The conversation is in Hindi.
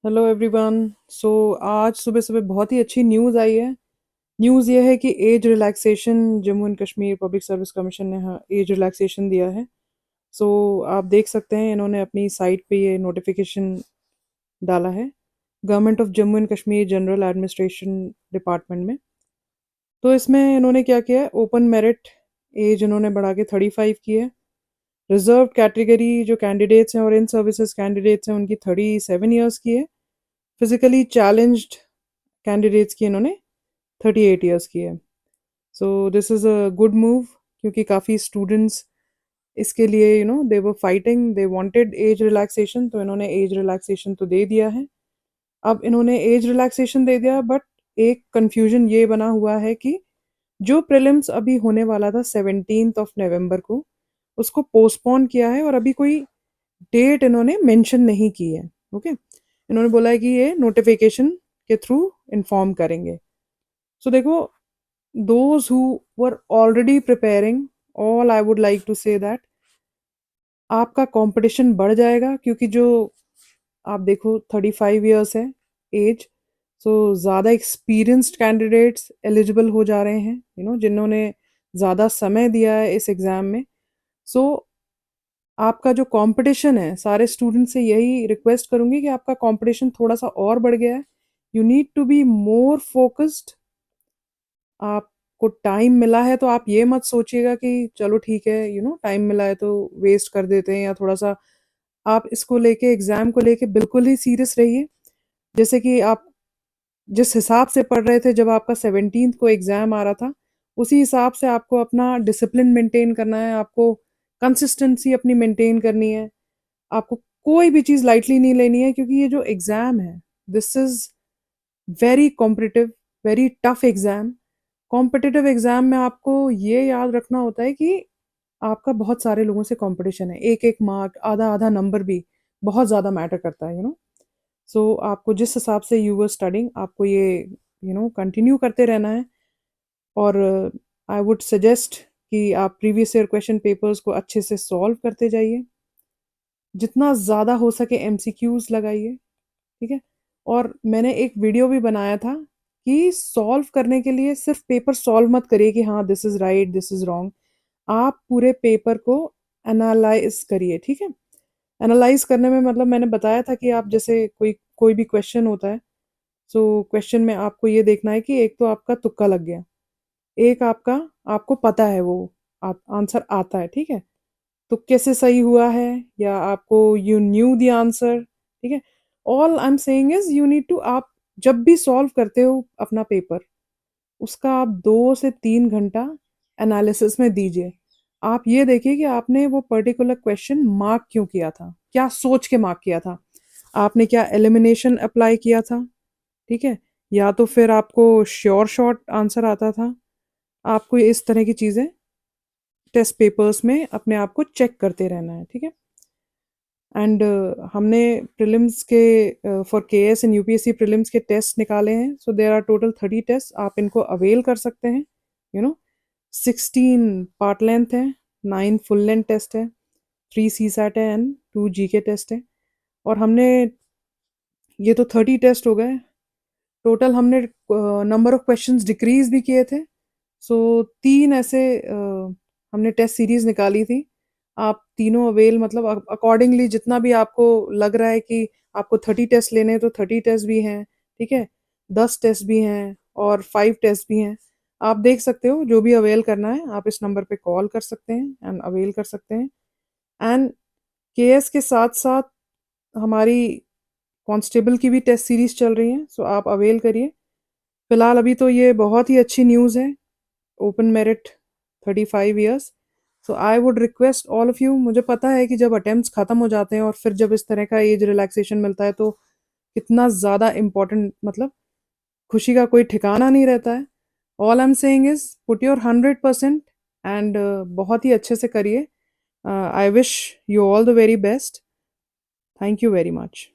Hello everyone. सो आज सुबह सुबह बहुत ही अच्छी न्यूज़ आई है। न्यूज़ ये है कि age relaxation Jammu and Kashmir public service commission ने एज रिलैक्सेशन दिया है। सो आप देख सकते हैं इन्होंने अपनी साइट पे ये नोटिफिकेशन डाला है government of Jammu and Kashmir general administration department में। तो इसमें इन्होंने क्या किया है, ओपन मेरिट एज इन्होंने बढ़ा के 35 की है। रिजर्व कैटेगरी जो कैंडिडेट्स हैं और इन सर्विसेज कैंडिडेट्स हैं उनकी 37 ईयर्स की है। फिजिकली चैलेंज्ड कैंडिडेट्स की इन्होंने 38 ईयर्स की है। So this is a good move क्योंकि काफ़ी स्टूडेंट्स इसके लिए they were fighting, they wanted age relaxation, तो इन्होंने एज रिलैक्सेशन तो दे दिया है। अब इन्होंने एज रिलैक्सेशन दे दिया बट एक कंफ्यूजन ये बना हुआ है कि जो प्रीलिम्स अभी होने वाला था 17 नवंबर को, उसको पोस्टपोन किया है और अभी कोई डेट इन्होंने मेंशन नहीं की है। ओके, इन्होंने बोला है कि ये नोटिफिकेशन के थ्रू इन्फॉर्म करेंगे। सो देखो, those who were already preparing, all I would like to say that आपका कंपटीशन बढ़ जाएगा क्योंकि जो आप देखो 35 ईयर्स है एज। सो ज़्यादा एक्सपीरियंस्ड कैंडिडेट्स एलिजिबल हो जा रहे हैं, जिन्होंने ज़्यादा समय दिया है इस एग्ज़ाम में। सो आपका जो कंपटीशन है, सारे स्टूडेंट से यही रिक्वेस्ट करूंगी कि आपका कंपटीशन थोड़ा सा और बढ़ गया है। You need to be more focused. आपको टाइम मिला है तो आप ये मत सोचिएगा कि चलो ठीक है, टाइम मिला है तो वेस्ट कर देते हैं, या थोड़ा सा आप इसको लेके एग्जाम को लेके बिल्कुल ही सीरियस रहिए। जैसे कि आप जिस हिसाब से पढ़ रहे थे जब आपका 17th को एग्जाम आ रहा था, उसी हिसाब से आपको अपना डिसिप्लिन मेंटेन करना है, आपको कंसिस्टेंसी अपनी मेंटेन करनी है। आपको कोई भी चीज़ लाइटली नहीं लेनी है क्योंकि ये जो एग्ज़ाम है, this is very competitive, very tough exam. Competitive exam में आपको ये याद रखना होता है कि आपका बहुत सारे लोगों से कॉम्पिटिशन है। एक एक मार्क, आधा आधा नंबर भी बहुत ज़्यादा मैटर करता है। सो आपको जिस हिसाब से यू वर स्टडिंग, आपको ये कंटिन्यू करते रहना है। और आई वुड सजेस्ट कि आप प्रीवियस ईयर क्वेश्चन पेपर्स को अच्छे से सॉल्व करते जाइए, जितना ज़्यादा हो सके एमसीक्यूज लगाइए। ठीक है। और मैंने एक वीडियो भी बनाया था कि सॉल्व करने के लिए सिर्फ पेपर सॉल्व मत करिए कि हाँ this is right this is wrong. आप पूरे पेपर को एनालाइज करिए। ठीक है। एनालाइज करने में मतलब मैंने बताया था कि आप जैसे कोई कोई भी क्वेश्चन होता है, सो क्वेश्चन में आपको ये देखना है कि एक तो आपका तुक्का लग गया, एक आपका आपको पता है वो आप आंसर आता है। ठीक है। तो कैसे सही हुआ है, या आपको यू न्यू द आंसर। ठीक है। All I am saying is you need to, आप जब भी सॉल्व करते हो अपना पेपर, उसका आप 2 से 3 घंटा एनालिसिस में दीजिए। आप ये देखिए कि आपने वो पर्टिकुलर क्वेश्चन मार्क क्यों किया था, क्या सोच के मार्क किया था, आपने क्या एलिमिनेशन अप्लाई किया था। ठीक है। या तो फिर आपको श्योर शॉर्ट आंसर आता था। आपको इस तरह की चीज़ें टेस्ट पेपर्स में अपने आप को चेक करते रहना है। ठीक है। एंड हमने प्रीलिम्स के for KS and UPSC prelims के टेस्ट निकाले हैं। So there are total 30 test, आप इनको अवेल कर सकते हैं। यू नो 16 पार्ट लेंथ है, 9 फुल लेंथ टेस्ट है, 3 सी सैट है एंड 2 जीके टेस्ट है। और हमने ये तो 30 टेस्ट हो गए टोटल। हमने नंबर ऑफ क्वेश्चंस डिक्रीज भी किए थे। सो 3 ऐसे हमने टेस्ट सीरीज निकाली थी। आप तीनों अवेल, मतलब अकॉर्डिंगली जितना भी आपको लग रहा है कि आपको 30 टेस्ट लेने हैं तो 30 टेस्ट भी हैं। ठीक है। 10 टेस्ट भी हैं और 5 टेस्ट भी हैं। आप देख सकते हो, जो भी अवेल करना है आप इस नंबर पे कॉल कर सकते हैं एंड अवेल कर सकते हैं। एंड केएस के साथ साथ हमारी कांस्टेबल की भी टेस्ट सीरीज चल रही हैं, सो आप अवेल करिए। फिलहाल अभी तो ये बहुत ही अच्छी न्यूज़ है, open merit 35 years. So I would request all of you, मुझे पता है कि जब अटेम्प्ट्स ख़त्म हो जाते हैं और फिर जब इस तरह का एज रिलैक्सेशन मिलता है तो कितना ज़्यादा इम्पोर्टेंट, मतलब खुशी का कोई ठिकाना नहीं रहता है। All I am saying is put your 100% and बहुत ही अच्छे से करिए। I wish you all the very best. Thank you very much.